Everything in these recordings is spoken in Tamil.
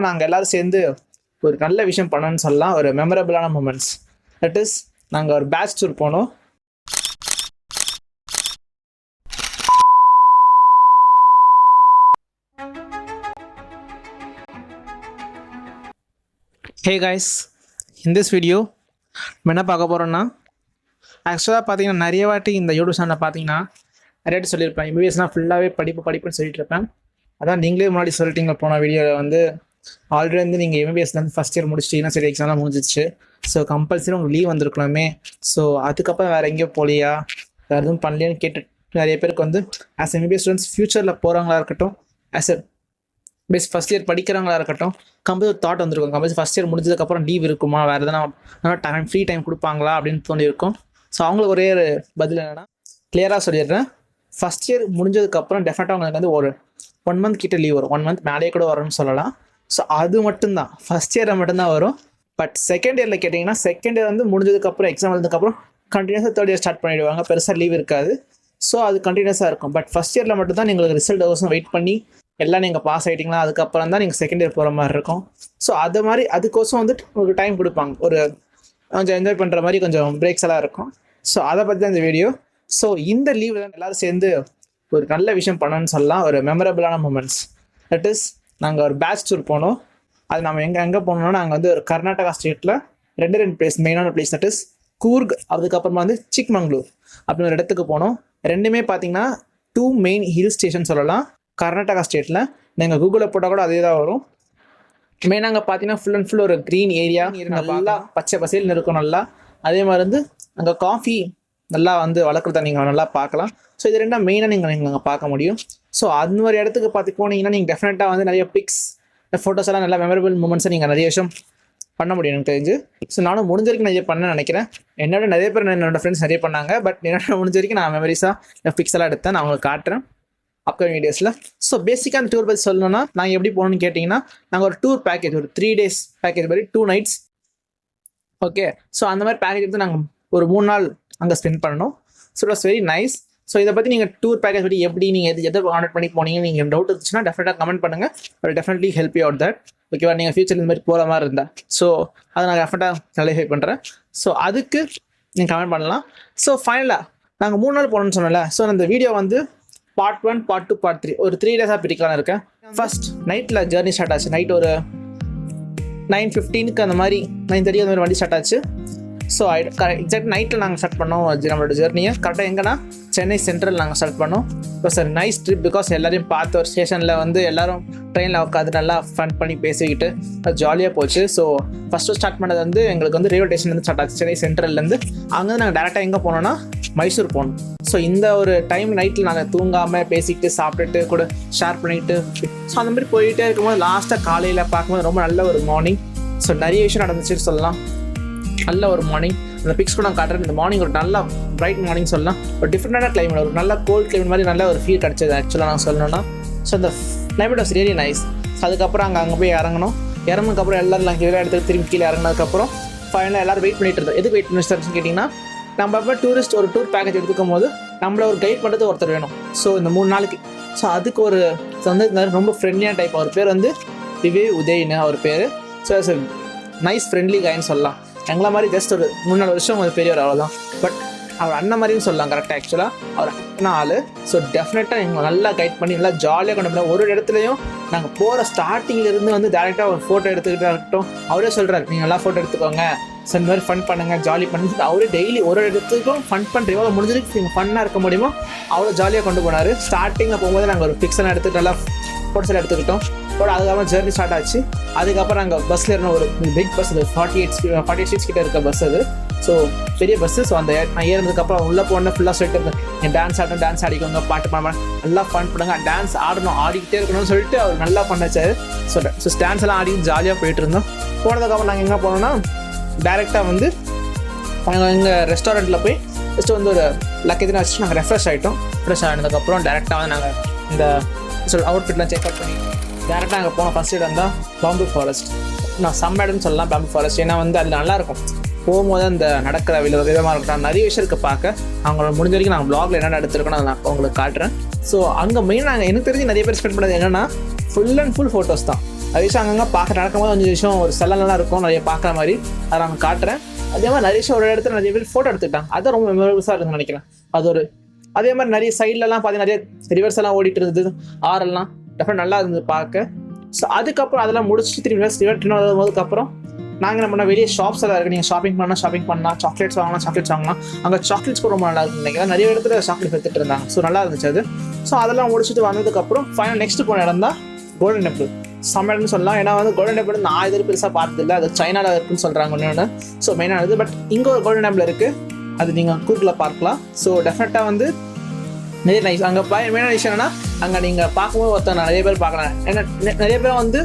என்னன்னா நாங்கள் எல்லாரும் சேர்ந்து ஒரு நல்ல விஷயம் பண்ணோன்னு சொல்லலாம். ஒரு மெமரபிளான மூமெண்ட்ஸ். தட் இஸ் நாங்கள் ஒரு பேட்ச் டூர் போனோம். Hey guys, in this video நம்ம என்ன பார்க்க போகிறோன்னா, ஆக்சுவலாக பார்த்தீங்கன்னா நிறைய வாட்டி இந்த யூடியூப் சேனலில் பார்த்தீங்கன்னா நிறைய சொல்லியிருப்பேன், எம்பிபிஎஸ்னால் ஃபுல்லாகவே படிப்புன்னு சொல்லிட்டு இருப்பேன். அதான் நீங்களே முன்னாடி சொல்லிட்டீங்க போன வீடியோவில் வந்து ஆல்ரெடி வந்து நீங்கள் எம்பிபிஎஸ்லேருந்து ஃபஸ்ட் இயர் முடிச்சிட்டிங்கன்னா சரி, எக்ஸாம்லாம் முடிஞ்சிச்சு. ஸோ கம்பல்சரி உங்களுக்கு லீவ் வந்திருக்கலாமே. ஸோ அதுக்கப்புறம் வேறு எங்கேயோ போலியா, வேறு எதுவும் பண்ணலையான்னு கேட்டு நிறைய பேருக்கு வந்து ஆஸ் எம்பிபிஎஸ் ஸ்டூடெண்ட்ஸ் ஃப்யூச்சரில் போகிறவங்களா இருக்கட்டும், ஆஸ் எ ஃபஸ்ட் இயர் படிக்கிறவங்களா இருக்கட்டும், கம்பல்சரி தாட் வந்திருக்கும். கம்பல்சரி ஃபஸ்ட் இயர் முடிஞ்சதுக்கப்புறம் லீவ் இருக்குமா, வேறு எதனா ஃப்ரீ டைம் கொடுப்பாங்களா அப்படின்னு தோணியிருக்கும். ஸோ அவங்களுக்கு ஒரே ஒரு பதில் என்னென்னா, கிளியராக சொல்லிடுறேன். ஃபஸ்ட் இயர் முடிஞ்சதுக்கப்புறம் டெஃபினட்டாக உங்களுக்கு வந்து ஒரு 1 month கிட்ட லீவ் வரும். 1 month மேலேயே கூட வரும்னு சொல்லலாம். ஸோ அது மட்டும்தான் ஃபஸ்ட் இயரில் மட்டும்தான் வரும். பட் செகண்ட் இயரில் கேட்டிங்கன்னா, செகண்ட் இயர் வந்து முடிஞ்சதுக்கப்புறம் எக்ஸாம் எழுதுக்கப்புறம் கண்டினியூஸாக தேர்ட் இயர் ஸ்டார்ட் பண்ணிவிடுவாங்க. பெருசாக லீவ் இருக்காது. ஸோ அது கண்டினியூஸாக இருக்கும். பட் ஃபஸ்ட் இயரில் மட்டும்தான் நீங்கள் ரிசல்ட் வருஷம் வெயிட் பண்ணி எல்லாம் நீங்கள் பாஸ் ஆகிட்டிங்களா, அதுக்கப்புறம் தான் நீங்கள் செகண்ட் இயர் போகிற மாதிரி இருக்கும். ஸோ அது மாதிரி அதுக்கோசம் வந்துட்டு ஒரு டைம் கொடுப்பாங்க, ஒரு கொஞ்சம் என்ஜாய் பண்ணுற மாதிரி கொஞ்சம் பிரேக்ஸ் எல்லாம் இருக்கும். ஸோ அதை பற்றி தான் இந்த வீடியோ. ஸோ இந்த லீவில் எல்லோரும் சேர்ந்து ஒரு நல்ல விஷயம் பண்ணோன்னு சொல்லலாம். ஒரு மெமரபிளான மூமெண்ட்ஸ். தட் இஸ் நாங்கள் ஒரு பேட்ச் டூர் போனோம். அது நம்ம எங்கே போனோம்னா, நாங்கள் வந்து ஒரு கர்நாடகா ஸ்டேட்டில் ரெண்டு பிளேஸ், மெயினான பிளேஸ். தட் இஸ் கூர்க், அதுக்கப்புறமா வந்து சிக்மங்களூர் அப்படின்னு ஒரு இடத்துக்கு போனோம். ரெண்டுமே பார்த்தீங்கன்னா 2 மெயின் ஹில் ஸ்டேஷன் சொல்லலாம் கர்நாடகா ஸ்டேட்டில். நீங்கள் கூகுளில் போட்டால் கூட அதே தான் வரும். மெயினாக அங்கே பார்த்தீங்கன்னா ஃபுல் அண்ட் ஃபுல் ஒரு க்ரீன் ஏரியா, நல்லா பச்சை பசேல்னு இருக்கும் நல்லா. அதே மாதிரி வந்து அங்கே காஃபி நல்லா வந்து வளர்க்குறத நீங்கள் நல்லா பார்க்கலாம். ஸோ இது ரெண்டாக மெயினாக நீங்கள் அங்கே பார்க்க முடியும். ஸோ அந்த ஒரு இடத்துக்கு பார்த்து போனீங்கன்னா நீங்கள் டெஃபினட்டாக வந்து நிறைய பிக்ஸ், ஃபோட்டோஸ் எல்லாம் நல்லா மெமரபிள் மூமெண்ட்ஸை நீங்கள் நிறைய விஷயம் பண்ண முடியும் எனக்கு தெரிஞ்சு. ஸோ நானும் முடிஞ்ச வரைக்கும் நிறைய பண்ண நினைக்கிறேன். என்னோட நிறைய பேர் என்னோட ஃப்ரெண்ட்ஸ் நிறைய பண்ணாங்க. பட் என்னோட முடிஞ்ச வரைக்கும் நான் மெமரிஸாக பிக்ஸ் எல்லாம் எடுத்தேன். நான் உங்களுக்கு காட்டுறேன் அப்கமிங் வீடியோஸில். ஸோ பேசிக்காக அந்த டூர் பற்றி சொல்லணும்னா, நாங்கள் எப்படி போகணும்னு கேட்டிங்கன்னா, நாங்கள் ஒரு டூர் பேக்கேஜ், ஒரு 3 days பேக்கேஜ் மாதிரி 2 nights. ஓகே, ஸோ அந்த மாதிரி பேக்கேஜ் எடுத்து நாங்கள் ஒரு 3 நாள் அங்கே ஸ்பெண்ட் பண்ணணும். So it was very nice. So இதை பற்றி நீங்கள் டூர் பேக்கேஜ் பற்றி எப்படி நீங்கள் எதை ஆர்டர் பண்ணி போனீங்க, நீங்கள் டவுட் இருந்துச்சுன்னா டெஃபினட்டாக கமெண்ட் பண்ணுங்கள். But definitely help you out that. ஓகேவா, நீங்கள் ஃபியூச்சர் இந்த மாதிரி போகிற மாதிரி இருந்தால். ஸோ அதை நான் டெஃபினட்டாக கிளாரிஃபை பண்ணுறேன். ஸோ அதுக்கு நீங்கள் கமெண்ட் பண்ணலாம். ஸோ ஃபைனலாக நாங்கள் 3 நாள் போகணுன்னு சொன்னல. ஸோ அந்த வீடியோ வந்து பார்ட் 1, பார்ட் 2, பார்ட் 3 ஒரு 3 days பிரிக்கலான்னு இருக்கேன். ஃபர்ஸ்ட் நைட்டில் ஜேர்னி ஸ்டார்ட் ஆச்சு. நைட் ஒரு 9:15 அந்த மாதிரி 9:30 அந்த மாதிரி வண்டி ஸ்டார்ட் ஆச்சு. ஸோ எக்ஸாக்ட் நைட்டில் நாங்கள் ஸ்டார்ட் பண்ணோம் நம்மளோட ஜெர்னியை. கரெக்டாக எங்கன்னா சென்னை சென்ட்ரல் நாங்கள் ஸ்டார்ட் பண்ணோம். இப்போ சார் நைஸ் ட்ரிப். பிகாஸ் எல்லாரையும் பார்த்து ஒரு ஸ்டேஷனில் வந்து எல்லோரும் ட்ரெயினில் உட்காந்து நல்லா ஃபன் பண்ணி பேசிக்கிட்டு அது ஜாலியாக போச்சு. ஸோ ஃபஸ்ட்டு ஸ்டார்ட் பண்ணது வந்து எங்களுக்கு வந்து ரயில்வே ஸ்டேஷன்லேருந்து ஸ்டார்ட் ஆச்சு, சென்னை சென்ட்ரல்லேருந்து. அங்கேருந்து நாங்கள் டேரெக்டாக எங்கே போனோம்னா மைசூர் போகணும். ஸோ இந்த ஒரு டைம் நைட்டில் நாங்கள் தூங்காமல் பேசிக்கிட்டு சாப்பிட்டுட்டு கூட ஷேர் பண்ணிக்கிட்டு ஸோ அந்த மாதிரி போயிட்டே இருக்கும்போது லாஸ்ட்டாக காலையில் பார்க்கும்போது ரொம்ப நல்ல ஒரு மார்னிங். ஸோ நிறைய விஷயம் நடந்துச்சுன்னு சொல்லலாம். நல்ல ஒரு மார்னிங். அந்த பிக்ஸ் கூட நான் காட்டுறேன். இந்த மார்னிங் ஒரு நல்ல பிரைட் மார்னிங் சொல்லலாம். ஒரு டிஃப்ரெண்டான கிளைமேட், ஒரு நல்ல கோல்ட் கிளைமேட் மாதிரி நல்ல ஒரு ஃபீல் கிடச்சது ஆக்சுவலாக நான் சொல்லணும்னா. ஸோ அந்த climate was really nice. So அதுக்கப்புறம் அங்கே போய் இறங்கினதுக்கப்புறம் எல்லோரும் நாங்கள் கீழே இடத்துக்கு திரும்பி கீழே இறங்கினதுக்கப்புறம் ஃபைனலாக எல்லோரும் வெயிட் பண்ணிட்டு இருந்தோம். எதுக்கு வெயிட் பண்ணிட்டு கேட்டிங்கன்னா, நம்ம எப்போ டூரிஸ்ட் ஒரு டூர் பேக்கேஜ் எடுத்துக்கும் போது நம்மளை ஒரு கைட் பண்ணுறது ஒருத்தர் வேணும். ஸோ இந்த 3 நாளைக்கு. ஸோ அதுக்கு ஒரு வந்து ரொம்ப ஃப்ரெண்ட்லியான டைப். அவர் பேர் வந்து விவேக் உதய்னு அவர் பேர். ஸோ இட்ஸ் நைஸ் ஃப்ரெண்ட்லி கைன்னு சொல்லலாம். எங்களை மாதிரி ஜஸ்ட் ஒரு 3-4 வருஷம் கொஞ்சம் பெரியவர் அவ்வளோதான். பட் அவர் அண்ணன் மாதிரின்னு சொல்லலாம் கரெக்டாக. ஆக்சுவலாக அவர் அண்ணன் ஆள். ஸோ டெஃபினட்டாக எங்களை நல்லா கைட் பண்ணி நல்லா ஜாலியாக கொண்டு போனோம். ஒரு இடத்துலையும் நாங்கள் போகிற ஸ்டார்டிங்லேருந்து வந்து டேரெக்டாக ஒரு ஃபோட்டோ எடுத்துக்கிட்டே இருக்கட்டும். அவரே சொல்கிறார், நீங்கள் நல்லா ஃபோட்டோ எடுத்துக்கோங்க, ஸோ இந்த மாதிரி ஃபன் பண்ணுங்கள், ஜாலி பண்ணிட்டு அவரே டெய்லி ஒரு இடத்துக்கும் ஃபன் பண்ணுற எவ்வளோ முடிஞ்சிருக்கு நீங்கள் ஃபன்னாக இருக்க முடியுமோ அவ்வளோ ஜாலியாக கொண்டு போனார். ஸ்டார்டிங்கில் போகும்போது நாங்கள் ஒரு பிக்ஸெல்லாம் எடுத்துக்கிட்டு நல்லா ஃபோட்டோஸ் எல்லாம் எடுத்துக்கிட்டோம். அதுக்கப்புறம் ஜெர்னி ஸ்டார்ட் ஆச்சு. அதுக்கப்புறம் நாங்கள் பஸ்ஸில் இருந்த ஒரு பிக் பஸ், அது 48 seats கிட்ட இருக்க பஸ் அது. ஸோ பெரிய பஸ்ஸு. ஸோ அந்த நான் ஏறினதுக்கப்புறம் உள்ளே போனால் ஃபுல்லாக சொல்லிட்டு இருந்தேன், நீங்கள் டான்ஸ் ஆடணும், டான்ஸ் ஆடிக்கோங்க, பாட்டு பாட நல்லா ஃபன் பண்ணுங்க, டான்ஸ் ஆடணும், ஆடிக்கிட்டே இருக்கணும்னு சொல்லிட்டு அவர் நல்லா பண்ணாச்சாரு. ஸோ டான்ஸ் எல்லாம் ஆடி ஜாலியாக போயிட்டு இருந்தோம். போனதுக்கப்புறம் நாங்கள் எங்கே போனோம்னா, டேரெக்டாக வந்து நாங்கள் எங்கள் ரெஸ்டாரண்ட்டில் போய் ஜஸ்ட்டு வந்து ஒரு லக்கேஜ்லாம் வச்சுட்டு நாங்கள் ரெஃப்ரெஷ் ஆகிட்டோம். ஃப்ரெஷ் ஆனதுக்கப்புறம் டேரெக்டாக வந்து நாங்கள் இந்த அவுட்ஃபிட்லாம் செக்அப் பண்ணி டேரெக்டாக அங்கே போன ஃபஸ்ட் இடம் தான் பாம்பு ஃபாரஸ்ட். நான் செம்ம இடம்னு சொல்லலாம் பாம்பு ஃபாரஸ்ட். ஏன்னா வந்து அது நல்லாயிருக்கும். போகும்போது அந்த நடக்கிற விதமாக இருக்கட்டும், நிறைய விஷயம் இருக்குது பார்க்க. அவங்களோட முடிஞ்ச வரைக்கும் நாங்கள் ப்ளாகில் என்னென்ன எடுத்துருக்கோன்னு அதை நான் உங்களுக்கு காட்டுறேன். ஸோ அங்கே மெயின் நாங்கள் எனக்கு தெரிஞ்சு நிறைய பேர் ஸ்பெண்ட் பண்ணது என்னென்னா ஃபுல் அண்ட் ஃபுல் ஃபோட்டோஸ் தான். அது விஷயம் அங்கங்கே பார்க்க நடக்கும்போது கொஞ்சம் விஷயம் ஒரு செல்லலாம் இருக்கும் நிறைய பார்க்குற மாதிரி அதை நான் காட்டுறேன். அதே மாதிரி நிறைய விஷயம் ஒரு இடத்துல நிறைய பேர் ஃபோட்டோ எடுத்துக்கிட்டாங்க, அது ரொம்ப மெமரபிள்ஸாக இருக்குன்னு நினைக்கிறேன். அது ஒரு அதே மாதிரி நிறைய சைட்லலாம் பார்த்தீங்கன்னா நிறைய ரிவர்ஸ் எல்லாம் ஓடிட்டு இருந்தது, ஆறெல்லாம் டெஃபினட் நல்லா இருந்தது பார்க்க. ஸோ அதுக்கப்புறம் அதெல்லாம் முடிச்சுட்டு ரிவர்ஸ் வரும்போதுக்கப்புறம் நாங்கள் என்ன பண்ணோம், வெளியே ஷாப்ஸ் எல்லாம் இருக்குது, நீங்கள் ஷாப்பிங் பண்ணலாம், சாக்லேட்ஸ் வாங்கலாம். அங்கே சாக்லேட்ஸ் கூட ரொம்ப நல்லா இருக்குன்னு நினைக்கிறேன். நிறைய இடத்துல சாக்லேட் எடுத்துகிட்டு இருந்தாங்க. ஸோ நல்லா இருந்துச்சு அது. ஸோ அதெல்லாம் முடிச்சுட்டு வந்ததுக்கப்புறம் ஃபைனல் நெக்ஸ்ட் போன இடம் தான் கோல்டன் டெம்பிள். சமையல்னு சொல்லலாம். ஏன்னா வந்து கோல்டன் டெம்பிள் நான் இது பெருசாக பார்த்ததில்லை, அது சைனாவில் இருக்குன்னு சொல்கிறாங்க ஒன்று. ஸோ மெயினானது. பட் இங்கே ஒரு கோல்டன் டெம்பிள் இருக்குது, அது நீங்கள் கூகுளில் பார்க்கலாம். ஸோ டெஃபினட்டாக வந்து நிறைய நைஸ். அங்கே மெயினான விஷயம் என்னன்னா, அங்கே நீங்கள் பார்க்கும்போது ஒருத்தர் நிறைய பேர் பார்க்கலாம். ஏன்னா நிறைய பேர் வந்து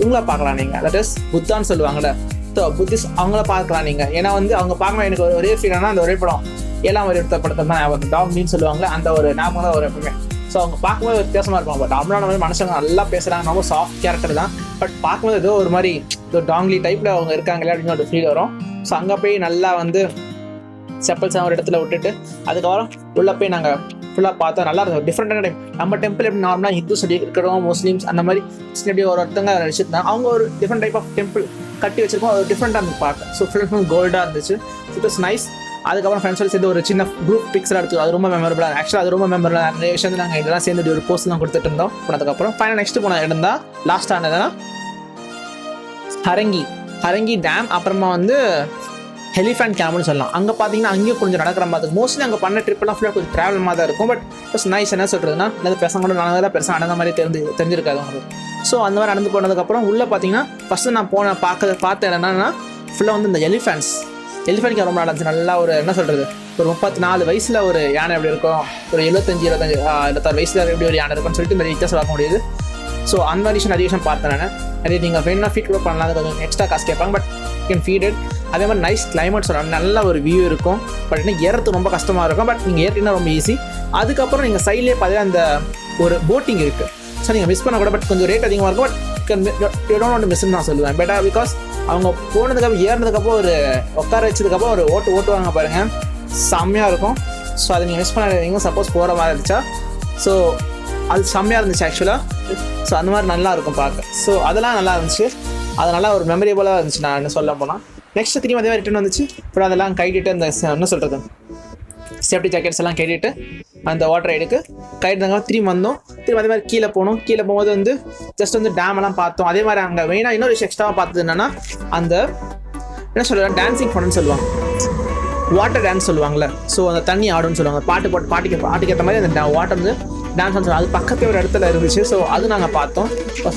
இவங்கள பார்க்கலாம் நீங்கள், தட் இஸ் புத்தான்னு சொல்லுவாங்கள்ல, ஸோ புத்திஸ்ட் அவங்கள பார்க்கலாம் நீங்கள். ஏன்னா வந்து அவங்க பார்க்கணும். எனக்கு ஒரே ஃபீல்னா அந்த ஒரே படம் 7ஆம் வரை படத்தை தான் ஞாபகம், டாக்னின்னு சொல்லுவாங்களே, அந்த ஒரு ஞாபகம் தான் ஒரு எப்பவுமே. ஸோ அவங்க பார்க்கும்போது வித்தியாசமாக இருப்பாங்க. பட் அவங்களான வந்து மனுஷங்க நல்லா பேசுகிறாங்க, ரொம்ப சாஃப்ட் கேரக்டர் தான். பட் பார்க்கும்போது ஏதோ ஒரு மாதிரி ஏதோ டாங்லி டைப்பில் அவங்க இருக்காங்களே அப்படின்னு ஒரு ஃபீல் வரும். ஸோ அங்கே போய் நல்லா வந்து செப்பல்ஸ் ஒரு இடத்துல விட்டுட்டு அதுக்கப்புறம் உள்ளே போய் நாங்கள் ஃபுல்லாக பார்த்தா நல்லா இருக்கும். டிஃப்ரெண்டான டைம். நம்ம டெம்பிள் எப்படி நார்மலாக ஹிந்து சொல்லி இருக்கிறோம், முஸ்லீம்ஸ் அந்த மாதிரி எப்படி ஒருத்தங்க வச்சுருந்தாங்க. அவங்க ஒரு டிஃப்ரெண்ட் டைப் ஆஃப் டெம்பிள் கட்டி வச்சிருக்கோம், அது டிஃப்ரெண்டாக இருந்து பார்க்க. ஸோ ஃபுல் கோல்டாக இருந்துச்சு. It was nice. அதுக்கப்புறம் ஃப்ரெண்ட்ஸோட சேர்ந்து ஒரு சின்ன குரூப் பிக்ஸ்லாம் எடுத்து, அது ரொம்ப மெமரபிளாக. ஆக்சுவலாக அது ரொம்ப மெமரபிளாக நிறைய விஷயம் நாங்கள் இதெல்லாம் சேர்ந்து ஒரு போஸ்ட்லாம் கொடுத்துட்டு இருந்தோம். அதுக்கப்புறம் ஃபைனல் நெக்ஸ்ட் போன இடம் தான் லாஸ்ட் ஆனதுன்னா ஹரங்கி டேம். அப்புறமா வந்து எலிஃபென்ட் கேம்ப்னு சொல்லலாம். அங்கே பார்த்தீங்கன்னா அங்கேயும் கொஞ்சம் நடக்கிற மாதிரி இருக்கும். மோஸ்ட்லி அங்கே பண்ண ட்ரிப்லாம் ஃபுல்லாக கொஞ்சம் ட்ராவல் மாதிரி தான் இருக்கும். But first nice. என்ன சொல்கிறதுனா, அந்த பசங்க கூட நாங்கள் பெருசாக நடந்த மாதிரி தெரிஞ்சிருக்காது உங்களுக்கு. ஸோ அந்த மாதிரி நடந்து போனதுக்கப்புறம் உள்ளே பார்த்தீங்கன்னா ஃபஸ்ட்டு நான் பார்த்த என்னன்னா ஃபுல்லாக வந்து இந்த எலிஃபென்ட் ரொம்ப நல்லா இருந்துச்சு. நல்லா ஒரு என்ன சொல்கிறது, ஒரு 34 வயசில் ஒரு யானை எப்படி இருக்கும், ஒரு 26 வயசில் எப்படி ஒரு யானை இருக்கும்னு சொல்லிட்டு நிறைய வித்தியாசம் பார்க்க முடியுது. ஸோ அந்த மாதிரி நிறைய விஷயம் பார்த்தேன் நான். நிறைய நீங்கள் வேணும்னா ஃபீட் கூட பண்ணலாம், கொஞ்சம் எக்ஸ்ட்ரா காசு கேட்பாங்க. பட் கேன் ஃபீடட். அதே மாதிரி நைஸ் கிளைமேட் சொல்லலாம், நல்ல ஒரு வியூ இருக்கும். பட் இன்னும் ஏறது ரொம்ப கஷ்டமாக இருக்கும். பட் நீங்கள் ஏறினா ரொம்ப ஈஸி. அதுக்கப்புறம் நீங்கள் சைட்லேயே பார்த்தீங்கன்னா அந்த ஒரு போட்டிங் இருக்குது. ஸோ நீங்கள் மிஸ் பண்ண கூட, பட் கொஞ்சம் ரேட் அதிகமாக இருக்கும். But you don't want to மிஸ்ன்னு நான் சொல்லுவேன். பெட்டர் பிகாஸ் அவங்க போனதுக்கப்புறம் ஏறினதுக்கப்புறம் ஒரு உட்கார வச்சதுக்கப்புறம் ஒரு ஓட்டுவாங்க பாருங்கள், செம்மையாக இருக்கும். ஸோ அதை நீங்கள் மிஸ் பண்ணாதீங்க சப்போஸ் போகிற மாதிரி இருந்துச்சா. ஸோ அது செம்மையாக இருந்துச்சு ஆக்சுவலாக. ஸோ அந்த மாதிரி நல்லா இருக்கும் பார்க்க. ஸோ அதெல்லாம் நல்லா இருந்துச்சு. அது நல்லா ஒரு மெமரேபுளாக இருந்துச்சு நான் என்ன சொல்ல போனால். நெக்ஸ்ட் திரும்பி அதே மாதிரி ரிட்டர்ன் வந்துச்சு. அப்புறம் அதெல்லாம் கைட்டிட்டு அந்த என்ன சொல்கிறது சேஃப்டி ஜாக்கெட்ஸ் எல்லாம் கைட்டிட்டு அந்த வாட்டர் ரைடுக்கு கைட்டுதாங்க திரும்பி வந்தோம். திரும்ப அதே மாதிரி கீழே போகும்போது வந்து ஜஸ்ட் வந்து டேம் எல்லாம் பார்த்தோம். அதே மாதிரி அங்கே மெயினாக இன்னொரு விஷயம் எக்ஸ்ட்ராவாக பார்த்தது என்னன்னா, அந்த என்ன சொல்கிறேன் டான்ஸிங் ஃபன்னு சொல்லுவாங்க, வாட்டர் டான்ஸ் சொல்லுவாங்கள்ல. ஸோ அந்த தண்ணி ஆடுன்னு சொல்லுவாங்க, பாட்டுக்கு ஏற்ற மாதிரி அந்த வாட்டர் வந்து டான்ஸ் சொல்லுவாங்க. அது பக்கத்தில் ஒரு இடத்துல இருந்துச்சு. ஸோ அது நாங்கள் பார்த்தோம்.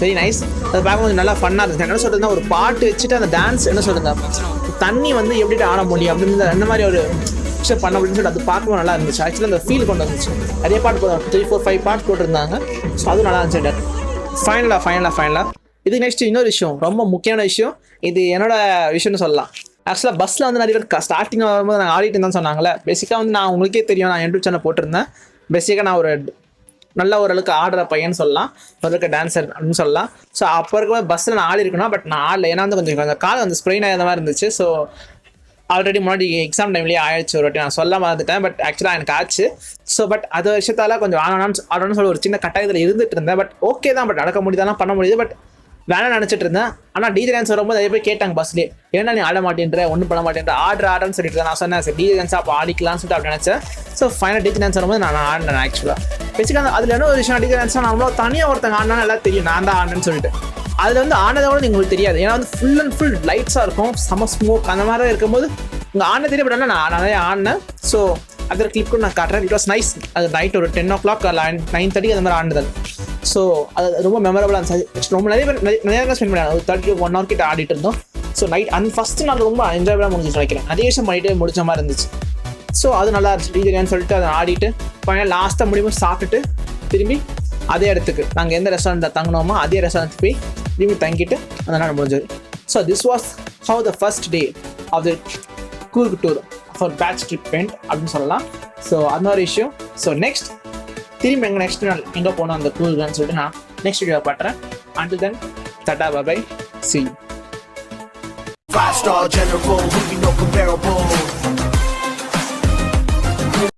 Very nice. அது பார்க்க கொஞ்சம் நல்லா ஃபன்னாக இருந்துச்சு. என்ன சொல்கிறதுனா, ஒரு பாட்டு வச்சுட்டு அந்த டான்ஸ் என்ன சொல்லுங்க, தண்ணி வந்து எப்படி ஆட முடியும் அப்படின்னு அந்த மாதிரி ஒரு விஷயம் பண்ண அப்படின்னு சொல்லிட்டு அது பார்க்கவும் நல்லா இருந்துச்சு. ஆக்சுவலாக அந்த ஃபீல் கொண்டு வந்துச்சு. நிறைய பாட்டு 3, 4, 5 பாட்டு போட்டிருந்தாங்க. ஸோ அதுவும் நல்லா இருந்துச்சு. ஃபைனலாக இது நெக்ஸ்ட் இன்னொரு விஷயம், ரொம்ப முக்கியமான விஷயம். இது என்னோட விஷயம்னு சொல்லலாம். ஆக்சுவலாக பஸ்ஸில் வந்து நிறைய பேர் ஸ்டார்டிங்கில் வரும்போது நாங்கள் ஆடிட்டு இருந்தான்னு சொன்னாங்களே. பேசிக்காக வந்து நான் உங்களுக்கே தெரியும், நான் யூடியூப் சேனல் போட்டிருந்தேன். பேசிக்காக நான் ஒரு நல்ல ஓரளவுக்கு ஆடுற பையன் சொல்லலாம், ஓரளவுக்கு டான்ஸர் அப்படின்னு சொல்லலாம். ஸோ அப்போ இருக்கும்போது பஸ்ஸில் நான் ஆடி இருக்கணும். பட் நான் ஆடல. ஏன்னா வந்து கொஞ்சம் கால் வந்து ஸ்ப்ரெயின் ஆகிற மாதிரி இருந்துச்சு. ஸோ ஆல்ரெடி முன்னாடி எக்ஸாம் டைம்லேயே ஆயிடுச்சு ஒரு வாட்டி, நான் சொல்ல மறந்துட்டேன். பட் ஆக்சுவலாக எனக்கு ஆச்சு. ஸோ பட் அது விஷயத்தால் கொஞ்சம் ஆடணும்னு சொல்லி ஒரு சின்ன கட்டாயத்தில் இருந்துட்டு இருந்தேன். பட் ஓகே தான், பட் நடக்க முடியுதாலாம் பண்ண முடியுது. பட் வேணாம் நினச்சிட்டு இருந்தேன். ஆனால் டிஜே டான்ஸ் வரும்போது நிறைய பேர் கேட்டாங்க பஸ்லேயே, ஏன்னா நீ ஆட மாட்டேன்ற, ஒன்றும் பண்ண மாட்டேன்ற, ஆடுன்னு சொல்லிட்டு நான் சொன்னேன். சரி டிஜே டான்ஸ் அப்போ ஆடிக்கலாம்னு சொல்லிட்டு அப்படி நினச்சேன். ஸோ ஃபைனல் டிஜே டான்ஸ் வரும்போது நான் ஆடினேன். ஆக்சுவலாக பேசிக்காக அதில் என்ன ஒரு விஷயம், டிஜே டான்ஸ்னால் நம்மளோ தனியாக ஒருத்தங்க ஆடினா எல்லாம் தெரியும், நான் தான் ஆடினேன்னு சொல்லிட்டு. அதில் வந்து ஆனதோட உங்களுக்கு தெரியாது. ஏன்னா வந்து ஃபுல் அண்ட் ஃபுல் லைட்ஸாக இருக்கும், செம ஸ்மோக் அந்த மாதிரி இருக்கும்போது உங்கள் ஆடின தெரியப்படாமல் நான் நிறைய ஆடினேன். ஸோ அதில் கிளிப் கூட நான் காட்டுறேன். It was nice. அது நைட் ஒரு 10 o'clock 9:30 அந்த மாதிரி ஆடுதல். ஸோ அது ரொம்ப மெமரபுளாக இருந்துச்சு. ரொம்ப நிறைய நேரம் ஸ்பெண்ட் பண்ணாங்க. ஒரு 30 to 1 hour கிட்ட ஆடிட்டு இருந்தோம். ஸோ நைட் அந்த ஃபஸ்ட்டு நாள் ரொம்ப என்ஜாய்புளாக முடிஞ்சு நினைக்கிறேன். நிறைய விஷயம் பண்ணிட்டு முடிச்ச மாதிரி இருந்துச்சு. ஸோ அது நல்லா இருந்துச்சு. டிஜேன்னு சொல்லிட்டு அதை ஆடிட்டு ஃபைனல் லாஸ்ட்டாக முடியும்போது சாப்பிட்டுட்டு திரும்பி அதே இடத்துக்கு நாங்கள் எந்த ரெஸ்டாரண்ட்டில் தங்கினோமோ அதே ரெஸ்டாரண்ட்டுக்கு போய் திரும்பி தங்கிட்டு அந்த நாள் முடிஞ்சது. So this was how the first day of the Coorg tour for batch trip went அப்படின்னு சொல்லலாம். ஸோ அந்த ஒரு விஷயம். ஸோ நெக்ஸ்ட் திரும்பி நெக்ஸ்ட் நாள் எங்கே போனோம் அந்த கூர்க்னு சொல்லிட்டு நான் நெக்ஸ்ட் வீடியோ பாட்டுறேன். Until then, tata, bye bye, see you. 5-star general, who you know Cabrera